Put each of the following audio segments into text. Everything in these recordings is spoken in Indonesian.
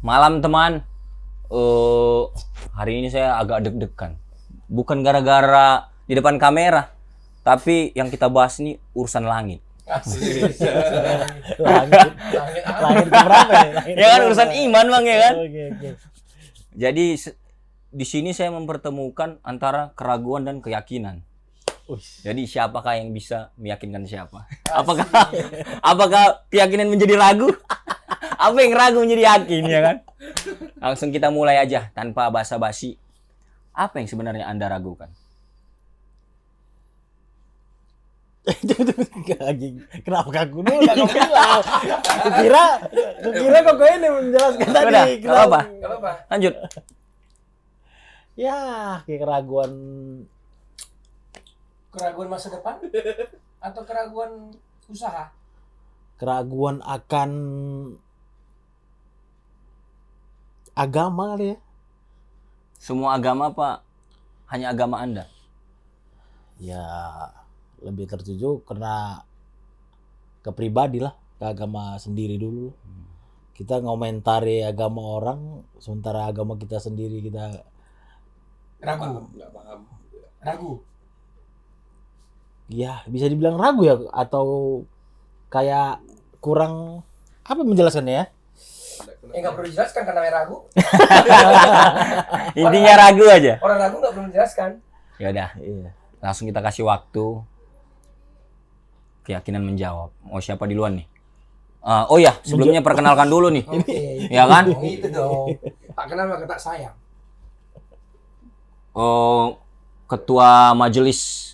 Malam teman, hari ini saya agak deg-degan. Bukan gara-gara di depan kamera, tapi yang kita bahas ini urusan langit. Langit keberapa ya? Ya kan urusan iman bang ya kan. Oke. Jadi di sini saya mempertemukan antara keraguan dan keyakinan. Jadi siapakah yang bisa meyakinkan siapa? Apakah keyakinan menjadi ragu? Apa yang ragu menjadi yakin ya kan? Langsung kita mulai aja tanpa basa-basi. Apa yang sebenarnya Anda ragukan? Kenapa kaku dulu? Kukira kok ini menjelaskan tadi. Udah, nggak apa-apa. Lanjut. Ya, kayak keraguan masa depan atau keraguan usaha? Keraguan akan agama kali ya. Semua agama apa? Hanya agama Anda? Ya, lebih tertuju karena ke pribadi lah, ke agama sendiri dulu. Kita ngomentari agama orang, sementara agama kita sendiri kita Nggak paham. Ragu. ya bisa dibilang ragu ya, atau kayak kurang apa menjelaskannya ya? Nggak perlu dijelaskan karena ragu. Intinya ragu aja. Orang ragu nggak perlu dijelaskan. Ya udah, Iya. langsung kita kasih waktu. Keyakinan menjawab. Mau siapa duluan nih? Oh ya, sebelumnya perkenalkan dulu nih. Oke. Ya kan? Oh, itu dong. Tak kenal maka tak sayang. Oh, Ketua Majelis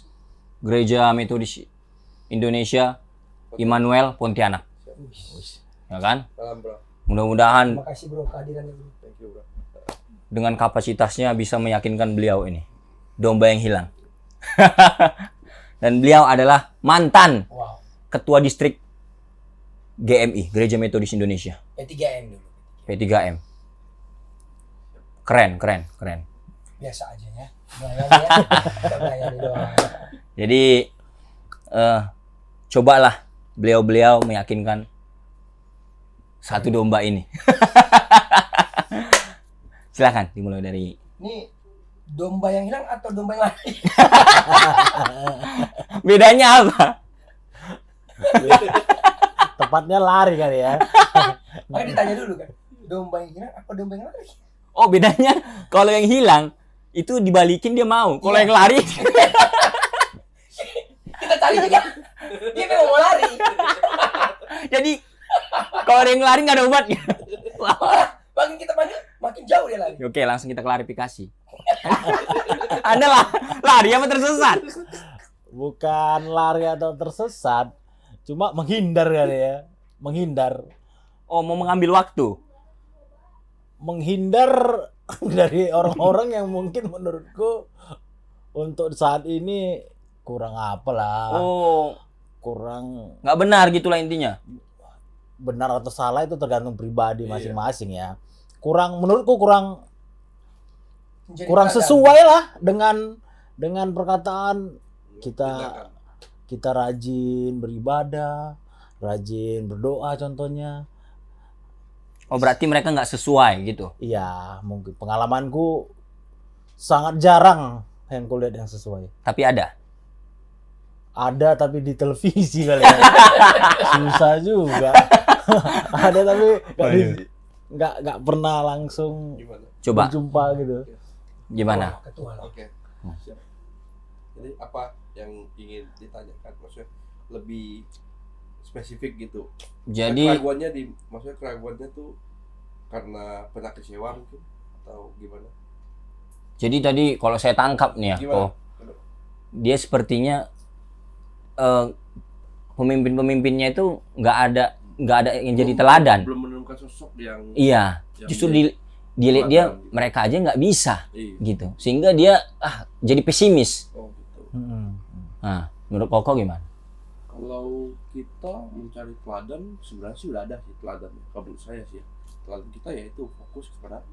Gereja Metodis Indonesia Immanuel Pontianak. Ya kan? Salam bro. Mudah-mudahan Terima kasih bro kehadirannya bro. Thank you, bro. dengan kapasitasnya bisa meyakinkan beliau ini. Domba yang hilang. Dan beliau adalah mantan Wow. Ketua Distrik GMI, Gereja Metodis Indonesia. P3M dulu. P3M. Keren. Biasa aja ya. Melayani doang. Jadi cobalah beliau-beliau meyakinkan satu domba ini. Silakan dimulai dari. Ini domba yang hilang atau domba yang lari? Bedanya apa? Tepatnya lari kali ya. Makanya ditanya dulu kan. Domba yang hilang apa domba yang lari? Oh, bedanya kalau yang hilang itu dibalikin dia mau. Kalau yang lari Kita cari juga. Dia memang mau lari. jadi kalau ada yang lari nggak ada obatnya. Makin kita panggil, makin jauh dia lari. Oke, langsung kita klarifikasi. Anda lari apa tersesat? Bukan lari atau tersesat, cuma menghindar kali ya. Menghindar Oh, mau mengambil waktu. Menghindar dari orang-orang yang mungkin menurutku untuk saat ini kurang apa lah. Oh, Kurang nggak benar gitulah intinya. benar atau salah itu tergantung pribadi masing-masing ya. Menurutku kurang Menjadi kurang teladan. sesuai lah dengan perkataan kita rajin beribadah, rajin berdoa contohnya. Oh, berarti mereka nggak sesuai gitu. Iya, mungkin pengalamanku sangat jarang yang kulihat yang sesuai. Tapi ada. Ada tapi di televisi kali ya. Susah juga. Ada tapi nggak pernah langsung Gimana? Coba berjumpa gitu. gimana? Ketua lah. Oke. Siap. Jadi apa yang ingin ditanyakan? Maksudnya lebih spesifik gitu. Jadi Maksudnya keraguannya tuh karena pernah kecewa mungkin atau gimana? jadi tadi kalau saya tangkap nih ya, Gimana? dia sepertinya pemimpin-pemimpinnya itu nggak ada yang jadi teladan. Belum menemukan sosok yang Iya, yang justru menjadi dia lihat dia teladan gitu. mereka aja nggak bisa Iya. gitu, sehingga dia jadi pesimis. Oh gitu. Nah, menurut Koko gimana? Kalau kita mencari teladan sebenarnya sih udah ada sih teladan. Kalau menurut saya sih teladan kita yaitu fokus kepada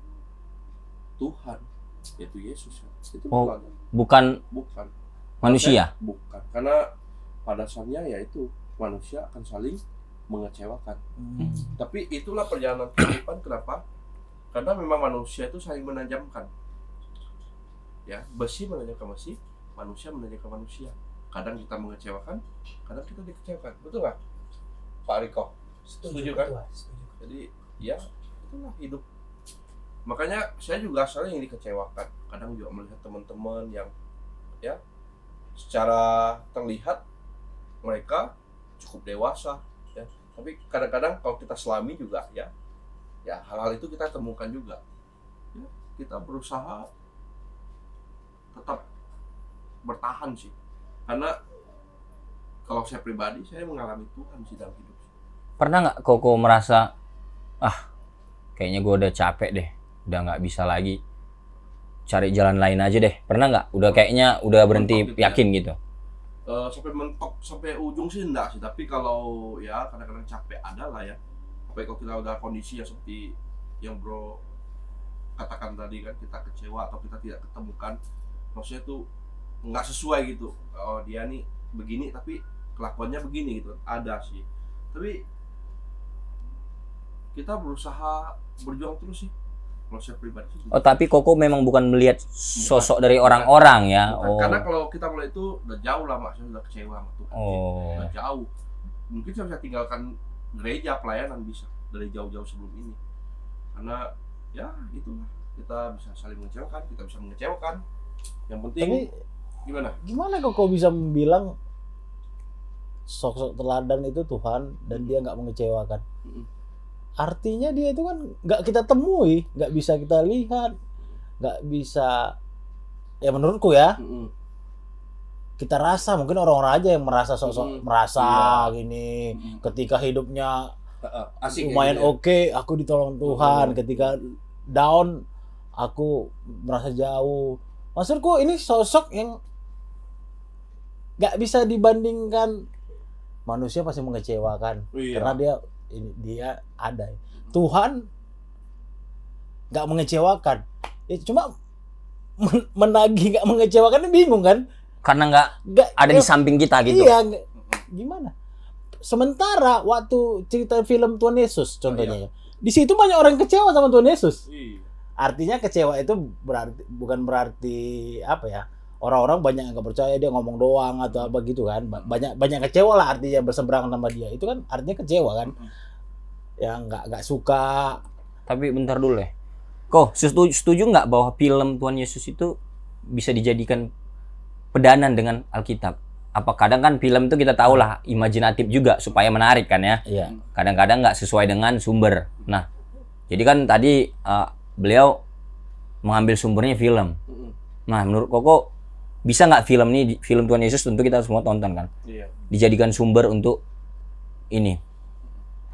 Tuhan, yaitu Yesus. Itu Oh, teladan. bukan Bukan manusia. Bukan, karena pada dasarnya yaitu manusia akan saling mengecewakan. Tapi itulah perjalanan kehidupan kenapa Karena memang manusia itu saling menajamkan. Ya, besi menajamkan besi, manusia menajamkan manusia. Kadang kita mengecewakan, kadang kita dikecewakan. Betul nggak, Pak Riko? Setuju kan? Betul, setuju. Jadi ya itulah hidup. Makanya saya juga sering dikecewakan. Kadang juga melihat teman-teman yang ya secara terlihat mereka cukup dewasa, ya. Tapi kadang-kadang kalau kita selami juga ya hal-hal itu kita temukan juga. Ya, kita berusaha tetap bertahan sih. Karena kalau saya pribadi, saya mengalami Tuhan sih dalam hidup. Pernah nggak Koko merasa, kayaknya gue udah capek deh, udah nggak bisa lagi, cari jalan lain aja deh. Pernah nggak? Udah kayaknya udah berhenti Mentok gitu ya? yakin gitu. Sampai mentok sampai ujung sih enggak sih, tapi kalau ya kadang-kadang capek ada lah ya. Apalagi kalau kita udah kondisi yang seperti yang bro katakan tadi kan, kita kecewa atau kita tidak ketemukan, maksudnya tuh nggak sesuai gitu. Oh dia nih begini tapi kelakuannya begini gitu, ada sih. Tapi kita berusaha berjuang terus sih. Kalau saya pribadi sih. Oh tapi Koko memang bukan melihat sosok dari orang-orang ya. Bukan. Oh. Karena kalau kita mulai itu udah jauh lah, maksudnya udah kecewa sama Tuhan. Oh. Udah jauh. Mungkin saya bisa tinggalkan gereja pelayanan bisa dari jauh-jauh sebelum ini. Karena ya itulah, kita bisa saling mengecewakan, kita bisa mengecewakan. Yang penting Tapi gimana kok bisa bilang sosok teladan itu Tuhan dan dia nggak mengecewakan? Artinya dia itu kan nggak kita temui, nggak bisa kita lihat, nggak bisa, ya menurutku ya, kita rasa. Mungkin orang-orang aja yang merasa sosok merasa gini, ketika hidupnya asik lumayan gitu ya. oke, aku ditolong Tuhan. Ketika down, aku merasa jauh. Maksudku ini sosok yang nggak bisa dibandingkan. Manusia pasti mengecewakan karena dia ada. Tuhan nggak mengecewakan. Ya cuma menagih nggak mengecewakan, ini bingung kan? Karena nggak ada di samping kita gitu. Iya, gimana? Sementara waktu cerita film Tuhan Yesus contohnya, di situ banyak orang kecewa sama Tuhan Yesus. Artinya kecewa itu bukan berarti apa ya? Orang-orang banyak yang nggak percaya, dia ngomong doang atau apa gitu kan. Banyak kecewa lah, artinya berseberangan sama dia. Itu kan artinya kecewa kan. Ya nggak suka. Tapi bentar dulu ya. Kok setuju nggak bahwa film Tuhan Yesus itu bisa dijadikan pedanan dengan Alkitab? Apa kadang kan film itu kita tahu lah imajinatif juga supaya menarik kan ya. Iya. Kadang-kadang nggak sesuai dengan sumber. Nah, jadi kan tadi beliau mengambil sumbernya film. Nah, menurut Koko bisa nggak film Tuhan Yesus tentu kita semua tonton kan? Iya. Dijadikan sumber untuk ini?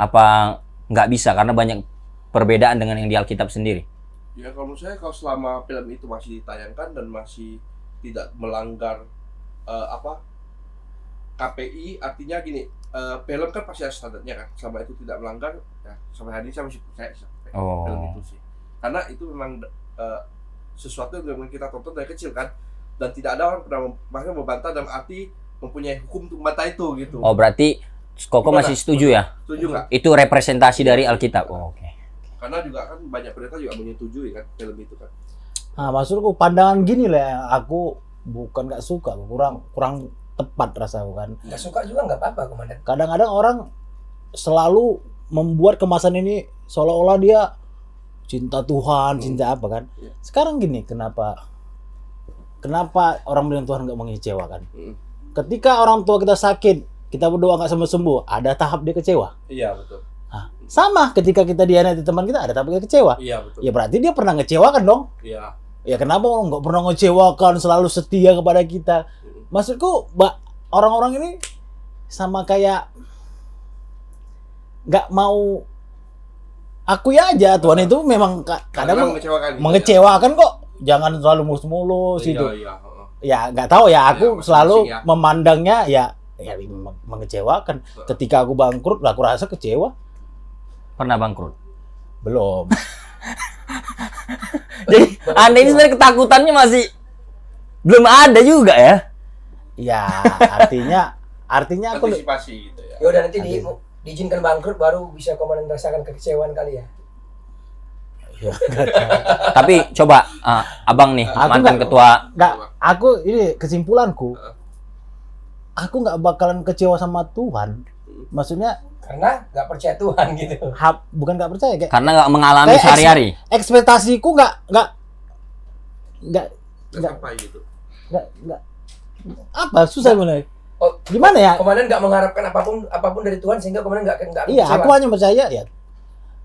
Apa nggak bisa karena banyak perbedaan dengan yang di Alkitab sendiri? Ya kalau menurut saya, kalau selama film itu masih ditayangkan dan masih tidak melanggar KPI, artinya gini, film kan pasti ada standarnya kan. Selama itu tidak melanggar, ya sampai hari ini saya masih percaya film itu sih. Karena itu memang sesuatu yang memang kita tonton dari kecil kan, dan tidak ada orang pernah membantah dalam arti mempunyai hukum untuk membantah itu gitu. Oh berarti Koko masih setuju ya? Setuju nggak? Itu representasi dari Alkitab. Oh, oke. Karena juga kan banyak pendeta juga menyetujui kan film itu kan. Nah, maksudku pandangan gini lah yang aku bukan nggak suka, kurang tepat rasaku kan. Nggak suka juga nggak apa-apa, Komandan. Kadang-kadang orang selalu membuat kemasan ini seolah-olah dia cinta Tuhan, cinta apa kan. Sekarang gini, kenapa orang bilang Tuhan nggak mengecewakan? Ketika orang tua kita sakit, kita berdoa nggak sembuh-sembuh, ada tahap dia kecewa. Iya betul. Nah, sama ketika kita dihianati teman kita, ada tahap dia kecewa. Iya betul. Ya berarti dia pernah ngecewakan dong. Iya. Ya kenapa orang nggak pernah ngecewakan, selalu setia kepada kita? Maksudku, orang-orang ini sama kayak nggak mau akui aja Tuhan itu memang kadang mengecewakan kok. Jangan selalu mulus-mulus itu. Iya. Ya nggak tahu ya, aku selalu ya. memandangnya ya mengecewakan. Ketika aku bangkrut, aku rasa kecewa. Pernah bangkrut? Belum. Jadi Anda ini sebenarnya ketakutannya masih belum ada juga ya? Ya artinya aku antisipasi gitu ya. Ya udah nanti diizinkan bangkrut baru bisa Komandan rasakan kekecewaan kali ya. Ya, nggak ada. Tapi coba abang nih Aku mantan nggak- ketua. Nggak, aku ini kesimpulanku. Aku nggak bakalan kecewa sama Tuhan. Maksudnya Karena nggak percaya Tuhan gitu. bukan nggak percaya kayak Karena nggak mengalami Kayak sehari-hari. ekspektasiku nggak Nggak sampai gitu. apa susah mulai. Oh, Gimana ya? Komandan nggak mengharapkan apapun dari Tuhan sehingga komandan nggak Iya, kecewa. aku hanya percaya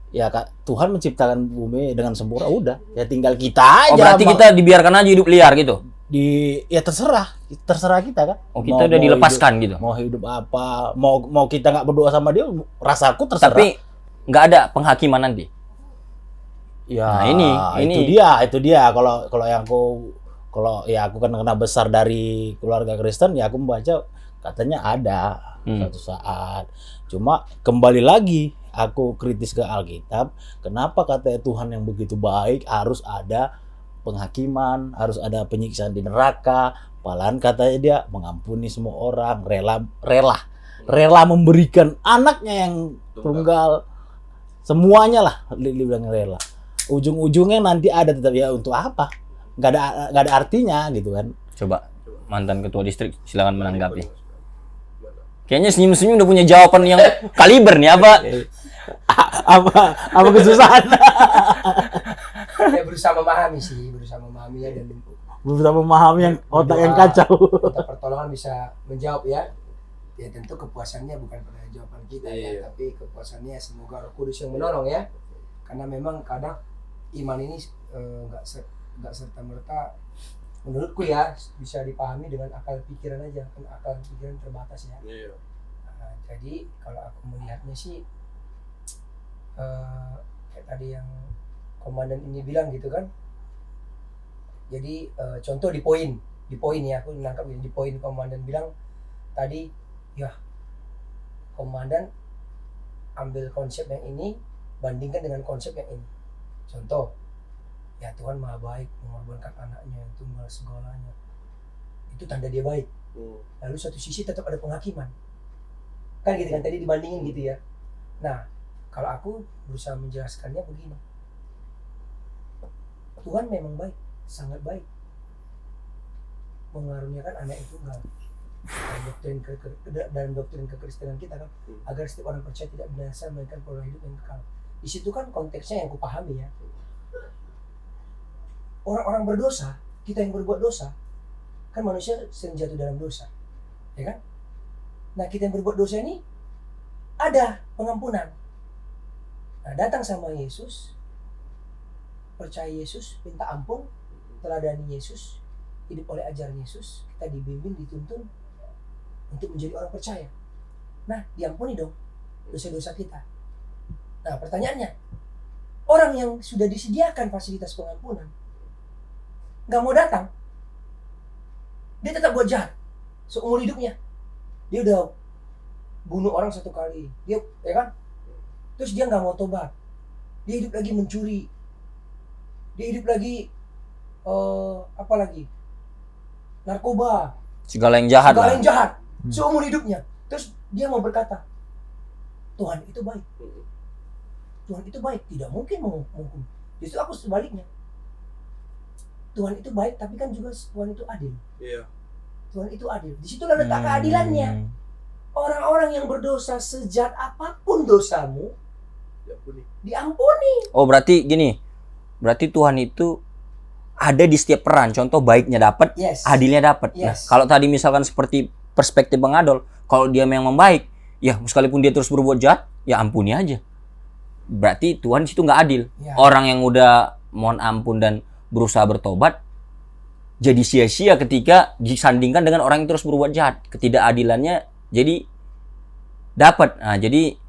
ya Kak, Tuhan menciptakan bumi dengan sempurna, udah. Ya tinggal kita aja. Oh berarti kita dibiarkan aja hidup liar gitu. ya terserah kita kan. Oh kita udah dilepaskan gitu. Mau hidup apa, mau kita nggak berdoa sama dia, rasaku terserah. Tapi nggak ada penghakiman nanti. ya Nah, ini. itu dia kalau aku kan kena besar dari keluarga Kristen, ya aku membaca katanya ada suatu saat. Cuma kembali lagi aku kritis ke Alkitab, kenapa katanya Tuhan yang begitu baik harus ada penghakiman, harus ada penyiksaan di neraka, malahan katanya dia mengampuni semua orang, rela memberikan anaknya yang tunggal, semuanya lah dia bilang rela. Ujung-ujungnya nanti ada tetap ya untuk apa? Nggak ada artinya gitu kan. Coba mantan ketua distrik silakan menanggapi. Kayaknya senyum-senyum udah punya jawaban yang kaliber nih apa? apa kesusahan? Ya berusaha memahami ya dan Berusaha memahami yang otak yang kacau. minta pertolongan bisa menjawab ya. Ya tentu kepuasannya bukan pada jawaban kita ya, tapi kepuasannya semoga Roh Kudus yang menolong ya. Karena memang kadang iman ini nggak serta merta menurutku ya bisa dipahami dengan akal pikiran aja, kan akal pikiran terbatas ya. Nah, jadi kalau aku melihatnya sih kayak tadi yang komandan ini bilang gitu kan. Jadi contoh di poin ya, aku menangkap di poin komandan bilang tadi ya, komandan ambil konsep yang ini bandingkan dengan konsep yang ini. Contoh ya, Tuhan maha baik mengorbankan anaknya yang tunggal segalanya, itu tanda dia baik. Lalu satu sisi tetap ada penghakiman kan gitu kan, tadi dibandingin gitu ya. Nah kalau aku berusaha menjelaskannya begini, Tuhan memang baik, sangat baik mengaruniakan anak yang tunggal dalam doktrin kekristenan kita kan, agar setiap orang percaya tidak binasa melainkan peroleh hidup yang kekal. Di situ kan konteksnya yang kupahami ya, orang-orang berdosa, kita yang berbuat dosa, kan manusia sering jatuh dalam dosa, ya kan? Nah kita yang berbuat dosa ini ada pengampunan. Nah datang sama Yesus, percaya Yesus, minta ampun, teladani Yesus, hidup oleh ajaran Yesus, kita dibimbing, dituntun untuk menjadi orang percaya. Nah diampuni dong dosa-dosa kita. Nah pertanyaannya, orang yang sudah disediakan fasilitas pengampunan nggak mau datang, dia tetap buat jahat seumur hidupnya. Dia udah bunuh orang 1 kali, dia ya kan, terus dia nggak mau tobat, dia hidup lagi mencuri, dia hidup lagi apa lagi, narkoba, Segala yang jahat segala lah. yang jahat seumur hidupnya. Terus dia mau berkata Tuhan itu baik, Tuhan itu baik, tidak mungkin menghukum. Justru aku sebaliknya, Tuhan itu baik, tapi kan juga Tuhan itu adil. Tuhan itu adil. Di situ letak keadilannya. Orang-orang yang berdosa sejahat apapun dosamu, diampuni. Oh berarti gini, berarti Tuhan itu ada di setiap peran. Contoh baiknya dapat, Yes. adilnya dapat. Nah, Yes. kalau tadi misalkan seperti perspektif Bang Adol, kalau dia memang baik, ya sekalipun dia terus berbuat jahat, ya ampuni aja. Berarti Tuhan di situ nggak adil. Ya. Orang yang udah mohon ampun dan berusaha bertobat, jadi sia-sia ketika disandingkan dengan orang yang terus berbuat jahat. Ketidakadilannya jadi dapat.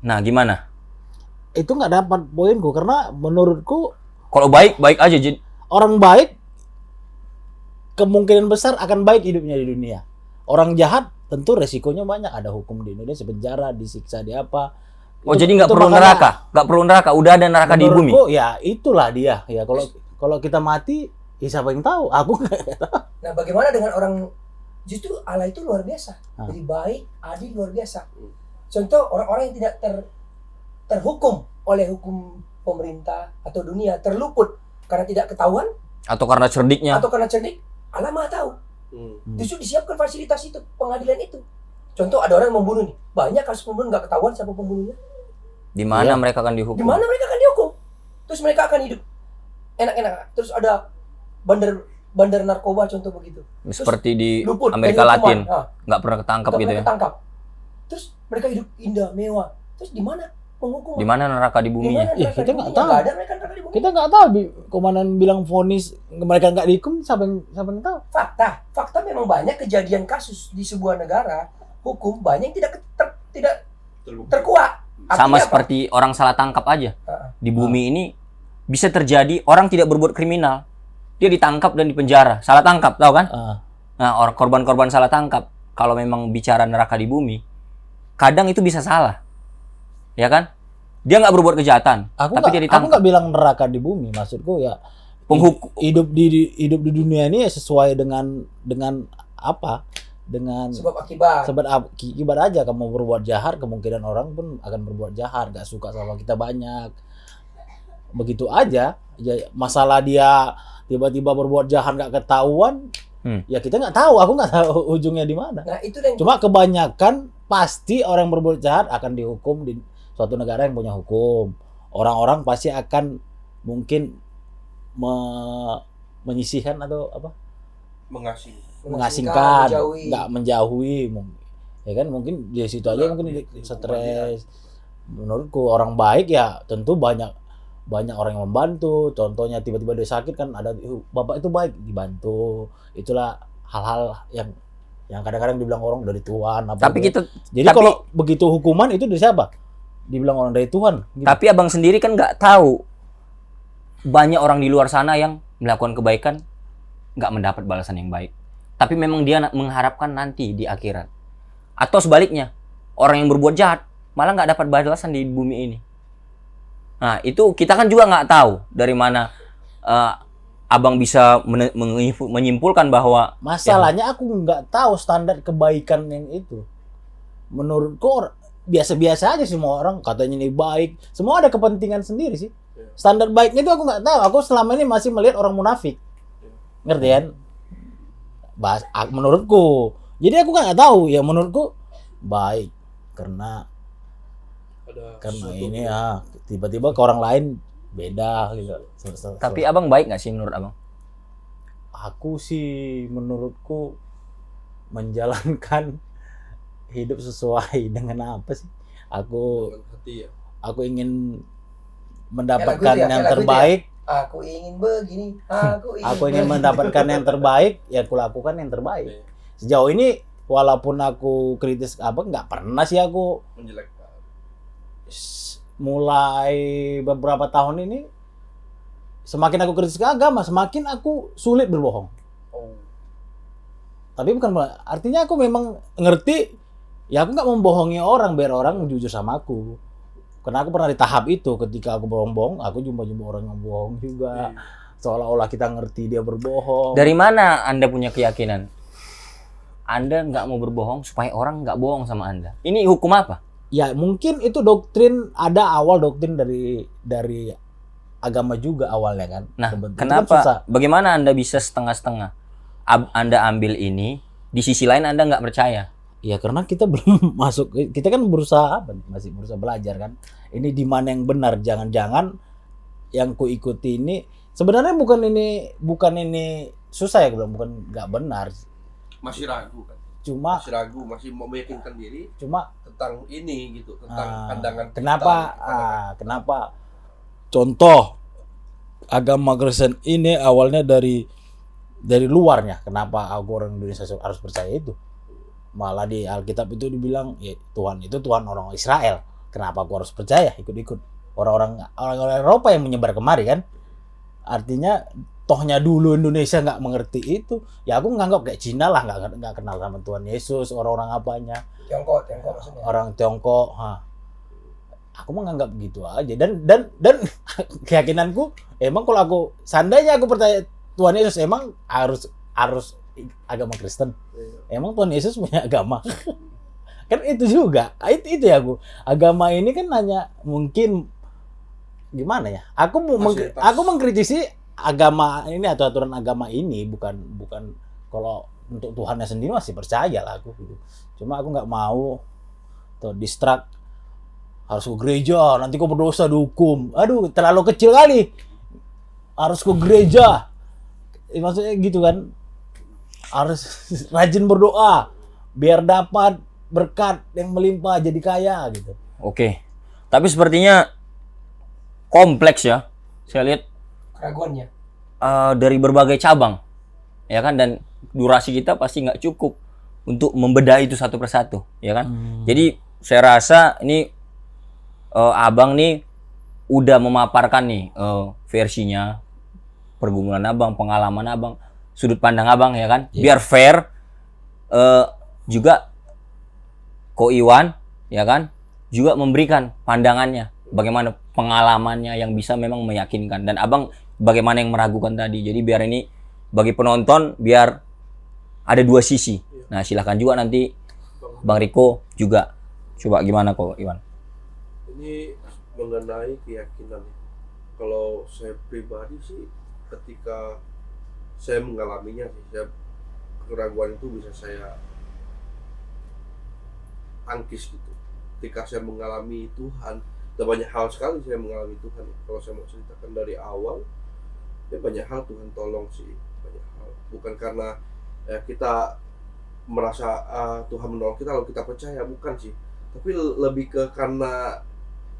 Nah gimana? Itu nggak dapat poinku, karena menurutku Kalau baik aja. Jadi orang baik kemungkinan besar akan baik hidupnya di dunia. Orang jahat tentu resikonya banyak, ada hukum di Indonesia, penjara, disiksa, di apa. jadi nggak perlu makanya neraka, nggak perlu neraka. Udah ada neraka di bumi. menurutku, ya itulah dia. Ya kalau kita mati, ya siapa yang tahu? Aku nggak tahu. Nah bagaimana dengan orang, justru Allah itu luar biasa. Ah. Jadi baik, adil, luar biasa. Contoh orang-orang yang tidak terhukum oleh hukum pemerintah atau dunia terluput karena tidak ketahuan Atau karena cerdiknya. atau karena cerdik, Allah Maha tahu. Justru disiapkan fasilitas itu, pengadilan itu. Contoh ada orang yang membunuh nih, banyak kasus pembunuhan nggak ketahuan siapa pembunuhnya. Di mana Iya. mereka akan dihukum? Di mana mereka akan dihukum? Terus mereka akan hidup enak-enak. Terus ada bandar narkoba contoh begitu. Seperti di Luput Amerika dari Latin, hukuman. nggak pernah ketangkap Nggak gitu pernah ya. ketangkap. Terus mereka hidup indah, mewah. Terus di mana penghukuman? Di mana neraka di bumi? Di mana Ih, neraka kita di nggak bumi? tahu. Nggak ada mereka neraka di bumi. Kita nggak tahu komandan bilang vonis mereka nggak dihukum, siapa yang tahu? Fakta memang banyak kejadian kasus di sebuah negara hukum banyak yang tidak terkuat. Sama Artinya apa? seperti orang salah tangkap aja. Ah. Di bumi ini bisa terjadi orang tidak berbuat kriminal, dia ditangkap dan dipenjara. Salah tangkap, tahu kan? Nah, orang korban-korban salah tangkap, kalau memang bicara neraka di bumi, kadang itu bisa salah, ya kan? Dia nggak berbuat kejahatan, tapi dia Aku ditangkap. nggak bilang neraka di bumi, maksudku ya Penghukum. hidup di dunia ini ya sesuai dengan apa? Dengan Sebab akibat. akibat aja. Kamu berbuat jahat, kemungkinan orang pun akan berbuat jahat, gak suka sama kita banyak. Begitu aja. Ya, masalah dia tiba-tiba berbuat jahat gak ketahuan, ya kita nggak tahu. Aku nggak tahu ujungnya di mana. Nah, itu yang Cuma kebanyakan pasti orang yang berbuat jahat akan dihukum di suatu negara yang punya hukum. Orang-orang pasti akan mungkin menyisihkan atau apa? Mengasingkan, menjauhi. nggak menjauhi, ya kan? Mungkin di situ aja mungkin stres. Menurutku orang baik ya tentu banyak orang yang membantu. Contohnya tiba-tiba dia sakit kan ada bapak itu baik dibantu. Itulah hal-hal yang kadang-kadang dibilang orang dari Tuhan. Tapi kita, Jadi kalau begitu hukuman itu dari siapa? Dibilang orang dari Tuhan. Gitu. tapi abang sendiri kan nggak tahu banyak orang di luar sana yang melakukan kebaikan nggak mendapat balasan yang baik. Tapi memang dia mengharapkan nanti di akhirat. Atau sebaliknya, orang yang berbuat jahat malah nggak dapat balasan di bumi ini. Nah, itu kita kan juga nggak tahu dari mana abang bisa menyimpulkan bahwa Masalahnya aku nggak tahu standar kebaikan yang itu. Menurutku biasa-biasa aja semua orang katanya ini baik. Semua ada kepentingan sendiri sih. Standar baiknya itu aku nggak tahu. Aku selama ini masih melihat orang munafik. Ngerti kan? Menurutku. Jadi aku nggak tahu. Ya menurutku baik karena ini ya tiba-tiba ke orang lain beda gitu. tapi abang baik nggak sih menurut abang? Aku sih menurutku menjalankan hidup sesuai dengan apa sih? Aku ingin mendapatkan yang terbaik. Aku ingin begini, Aku ingin mendapatkan yang terbaik, ya aku lakukan yang terbaik. Sejauh ini walaupun aku kritis nggak pernah sih aku mulai beberapa tahun ini semakin aku kritis ke agama, semakin aku sulit berbohong. Tapi bukan artinya aku memang ngerti, ya aku nggak membohongi orang biar orang jujur sama aku. Karena aku pernah di tahap itu, ketika aku bohong-bohong, aku jumpa orang yang bohong juga. Seolah-olah kita ngerti dia berbohong. Dari mana Anda punya keyakinan Anda nggak mau berbohong supaya orang nggak bohong sama Anda? Ini hukum apa? Ya mungkin itu doktrin, ada awal doktrin dari agama juga awalnya kan. Nah, Kebetulan kenapa? kan susah. Bagaimana Anda bisa setengah-setengah? Anda ambil ini, di sisi lain Anda nggak percaya. Ya karena kita belum masuk, kita kan masih berusaha belajar kan. Ini di mana yang benar? Jangan-jangan yang ku ikuti ini sebenarnya bukan ini susah ya, bukan nggak benar. Masih ragu kan? Masih mau meyakinkan diri Cuma tentang ini gitu, tentang pandangan kita, kenapa contoh agama Kristen ini awalnya dari luarnya, kenapa aku orang Indonesia harus percaya itu? Malah di Alkitab itu dibilang ya Tuhan itu Tuhan orang Israel, kenapa aku harus percaya ikut-ikut orang Eropa yang menyebar kemari kan? Artinya tohnya dulu Indonesia nggak mengerti itu, ya aku nganggap kayak Cina lah, nggak kenal sama Tuhan Yesus, orang-orang apanya, Tiongkok maksudnya. orang Tiongkok, aku menganggap gitu aja. Dan keyakinanku emang kalau aku seandainya aku percaya Tuhan Yesus, emang harus agama Kristen, emang Tuhan Yesus punya agama kan itu juga, itu ya aku agama ini kan hanya mungkin gimana ya? Aku Fasilitas. aku mengkritisi agama ini atau aturan agama ini bukan kalau untuk Tuhannya sendiri masih percaya lah aku gitu. Cuma aku nggak mau tuh distract harus ke gereja nanti kau berdosa dihukum. Aduh terlalu kecil kali. Harus ke gereja. Maksudnya gitu kan. Harus rajin berdoa biar dapat berkat yang melimpah jadi kaya gitu. Oke. Tapi sepertinya kompleks ya. Saya lihat Keraguannya. dari berbagai cabang, ya kan, dan durasi kita pasti nggak cukup untuk membedah itu satu persatu, ya kan. Jadi saya rasa ini abang nih udah memaparkan nih versinya, pergumulan abang, pengalaman abang, sudut pandang abang, ya kan. Biar fair, juga Ko Iwan, ya kan, juga memberikan pandangannya, bagaimana pengalamannya yang bisa memang meyakinkan, dan abang bagaimana yang meragukan tadi. Jadi biar ini bagi penonton biar ada dua sisi. Nah silahkan juga nanti Bang Riko juga coba gimana kok Iwan. Ini mengenai keyakinan. Kalau saya pribadi sih, ketika saya mengalaminya sih, keraguan itu bisa saya tangkis gitu. Ketika saya mengalami Tuhan, dan banyak hal sekali saya mengalami Tuhan. Kalau saya mau ceritakan dari awal, ya banyak hal Tuhan tolong sih, banyak hal. Bukan karena kita merasa Tuhan menolong kita lalu kita percaya, bukan sih. Tapi lebih ke karena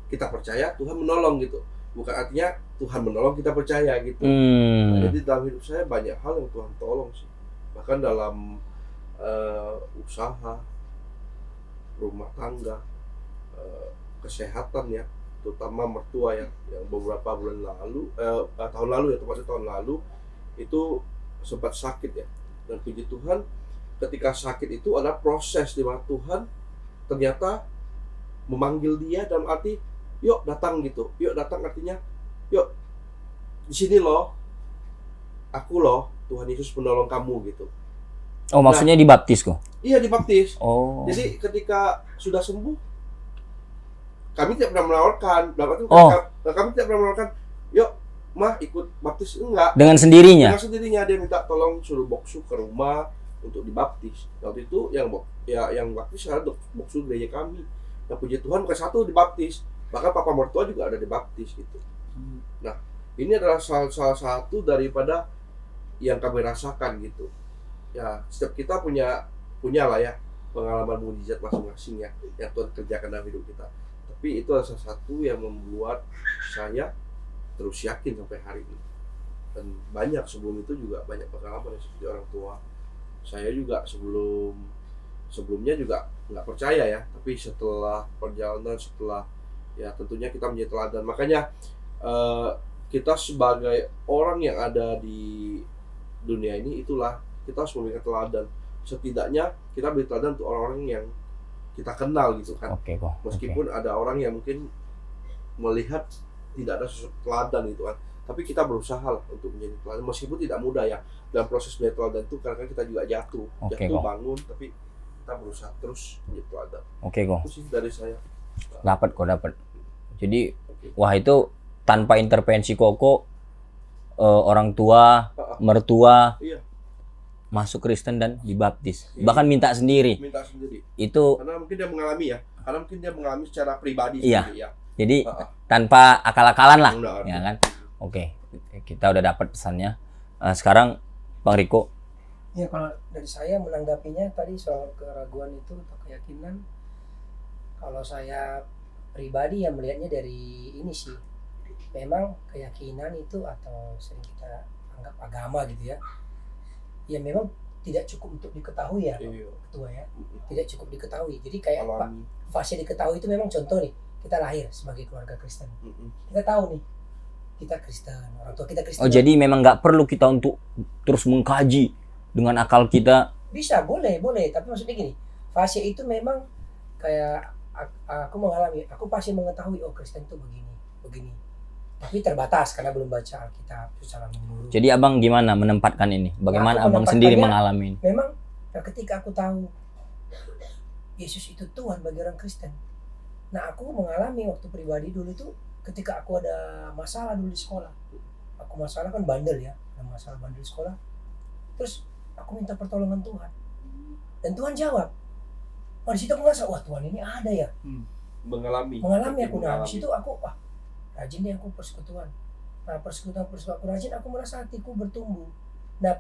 kita percaya Tuhan menolong gitu. Bukan artinya Tuhan menolong kita percaya gitu. Nah, jadi dalam hidup saya banyak hal yang Tuhan tolong sih. Bahkan dalam usaha, rumah tangga, kesehatan ya, terutama mertua yang beberapa bulan lalu, tahun lalu ya, tepatnya tahun lalu itu sempat sakit ya. Dan puji Tuhan, ketika sakit itu ada proses di mana Tuhan ternyata memanggil dia dalam arti yuk datang gitu. Yuk datang artinya yuk di sini loh, aku loh Tuhan Yesus penolong kamu gitu. Oh maksudnya dibaptis kok? Iya dibaptis. Oh. Jadi ketika sudah sembuh, kami tidak pernah menawarkan, kami tidak pernah menawarkan, yuk mah ikut baptis, enggak. Dengan sendirinya? Dengan sendirinya dia minta tolong suruh boksu ke rumah untuk dibaptis. Waktu itu yang baptis adalah boksu gereja kami. Nah puji Tuhan bukan satu dibaptis, bahkan papa mertua juga ada dibaptis gitu. Nah ini adalah salah satu daripada yang kami rasakan gitu. Ya setiap kita punya lah ya pengalaman mujizat masing-masing ya yang Tuhan kerjakan dalam hidup kita. Tapi itu adalah salah satu yang membuat saya terus yakin sampai hari ini. Dan banyak sebelum itu juga banyak pengalaman yang seperti orang tua. Saya juga sebelumnya juga nggak percaya ya. Tapi setelah perjalanan, setelah ya tentunya kita menjadi teladan. Makanya kita sebagai orang yang ada di dunia ini itulah kita harus memberikan teladan. Setidaknya kita beri teladan untuk orang-orang yang kita kenal gitu kan. Oke kok. Meskipun ada orang yang mungkin melihat tidak ada sosok teladan gitu kan, tapi kita berusaha lah untuk menjadi teladan meskipun tidak mudah ya. Dalam proses menjadi teladan itu kadang kita juga jatuh bangun, tapi kita berusaha terus menjadi teladan. Oke kok. Itu sih dari saya. Dapat. Jadi wah itu tanpa intervensi Koko, orang tua, mertua Iya. masuk Kristen dan dibaptis. Bahkan minta sendiri. Itu Karena mungkin dia mengalami ya. Karena mungkin dia mengalami secara pribadi Iya. sendiri ya. jadi tanpa akal-akalan lah, Enggak ada. ya kan? Oke, kita udah dapat pesannya. Sekarang Bang Riko. Ya kalau dari saya menanggapinya tadi soal keraguan itu atau keyakinan, kalau saya pribadi ya melihatnya dari ini sih, memang keyakinan itu atau sering kita anggap agama gitu ya, ya memang tidak cukup untuk diketahui ya, Iya. Ketua ya, tidak cukup diketahui. Jadi kayak Alami. fase diketahui itu memang contoh nih, kita lahir sebagai keluarga Kristen, kita tahu nih kita Kristen, orang tua kita Kristen. Oh jadi memang nggak perlu kita untuk terus mengkaji dengan akal kita. Bisa, boleh, tapi maksudnya gini, fase itu memang kayak aku mengalami, aku pasti mengetahui oh Kristen itu begini, tapi terbatas karena belum baca Alkitab secara menyeluruh. Jadi abang gimana menempatkan ini? Bagaimana abang sendiri mengalami ini? Memang ketika aku tahu Yesus itu Tuhan bagi orang Kristen, nah aku mengalami waktu pribadi dulu itu ketika aku ada masalah dulu di sekolah, aku masalah kan bandel ya, ada masalah bandel di sekolah, terus aku minta pertolongan Tuhan, dan Tuhan jawab. Oh, di situ aku ngerasa, wah Tuhan ini ada ya, mengalami aku. Nah, di situ aku, wah rajin nih aku persekutuan. Nah, persekutuan aku rajin, aku merasa hatiku bertumbuh. Nah,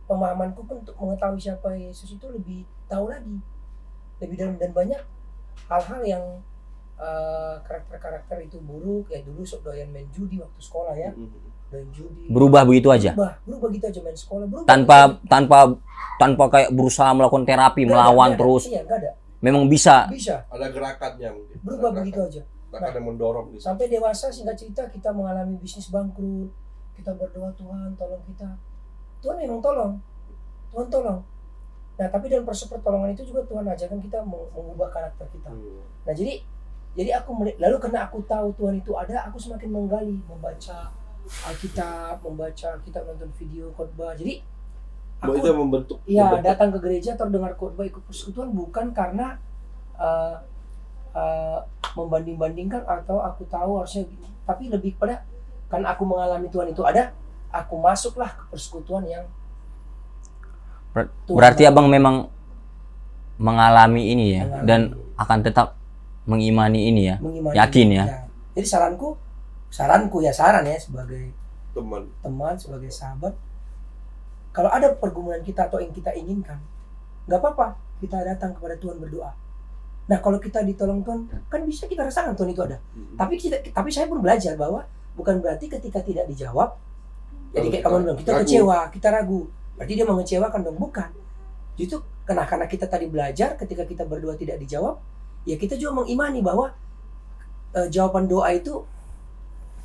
pemahamanku pun untuk mengetahui siapa Yesus itu lebih tahu lagi, lebih dalam, dan banyak hal-hal yang karakter-karakter itu buruk ya. Dulu sok doyan main judi waktu sekolah ya, doyan judi. Berubah begitu aja. Berubah gitu aja, main sekolah berubah. Tanpa kayak berusaha melakukan terapi, melawan terus. Iya, nggak ada. Memang bisa. Ada gerakannya mungkin. Berubah begitu aja. Gerakan yang mendorong gitu. Sampai dewasa, singkat cerita, kita mengalami bisnis bangkrut. Kita berdoa, Tuhan tolong kita. Tuhan memang tolong. Tuhan tolong. Nah, tapi dalam proses pertolongan itu juga Tuhan ajarkan kita mengubah karakter kita. Nah, jadi aku lalu karena aku tahu Tuhan itu ada, aku semakin menggali, membaca Alkitab, nonton video khotbah. Jadi aku itu membentuk. Iya, datang ke gereja atau dengar khotbah, ikut persekutuan bukan karena membanding-bandingkan atau aku tahu harusnya gini, tapi lebih pada karena aku mengalami Tuhan itu ada, aku masuklah ke persekutuan yang Berarti abang memang mengalami ini ya, dan akan tetap mengimani ini ya, yakin ya. Jadi saran ya sebagai teman, sebagai sahabat, kalau ada pergumulan kita atau yang kita inginkan, nggak apa-apa kita datang kepada Tuhan berdoa. Nah, kalau kita ditolong Tuhan, kan bisa kita rasakan Tuhan itu ada. Tapi saya pun belajar bahwa bukan berarti ketika tidak dijawab, jadi kayak kamu bilang, kita kecewa, kita ragu. Berarti dia mengecewakan dong, bukan. Justru karena kita tadi belajar, ketika kita berdoa tidak dijawab, ya kita juga mengimani bahwa jawaban doa itu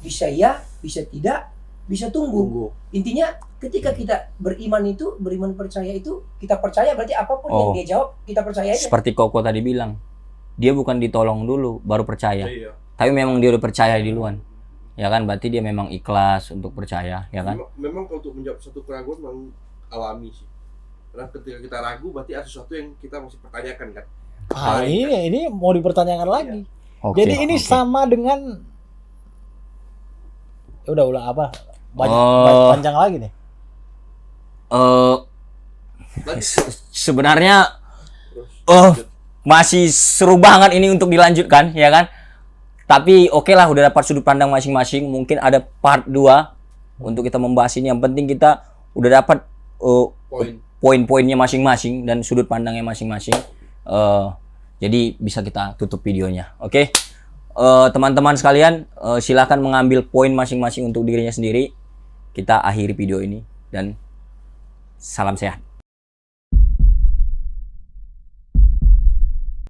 bisa ya, bisa tidak, bisa tunggu. Intinya ketika kita beriman percaya itu, kita percaya berarti apapun yang dia jawab, kita percaya aja. Seperti Koko tadi bilang, dia bukan ditolong dulu baru percaya. Iya. Tapi memang dia udah percaya duluan. Ya kan, berarti dia memang ikhlas untuk percaya, ya kan? Memang kalau untuk menjawab satu keraguan memang alami sih. Karena ketika kita ragu berarti ada sesuatu yang kita masih pertanyakan kan. Ini mau dipertanyakan lagi. Oke, Jadi ini sama dengan udah apa? Panjang lagi nih. Sebenarnya masih seru banget ini untuk dilanjutkan, ya kan? Tapi oke lah, udah dapat sudut pandang masing-masing. Mungkin ada part 2 untuk kita membahas ini. Yang penting kita udah dapat poin-poinnya masing-masing dan sudut pandangnya masing-masing. Jadi bisa kita tutup videonya. Oke? Teman-teman sekalian, silakan mengambil poin masing-masing untuk dirinya sendiri. Kita akhiri video ini dan salam sehat.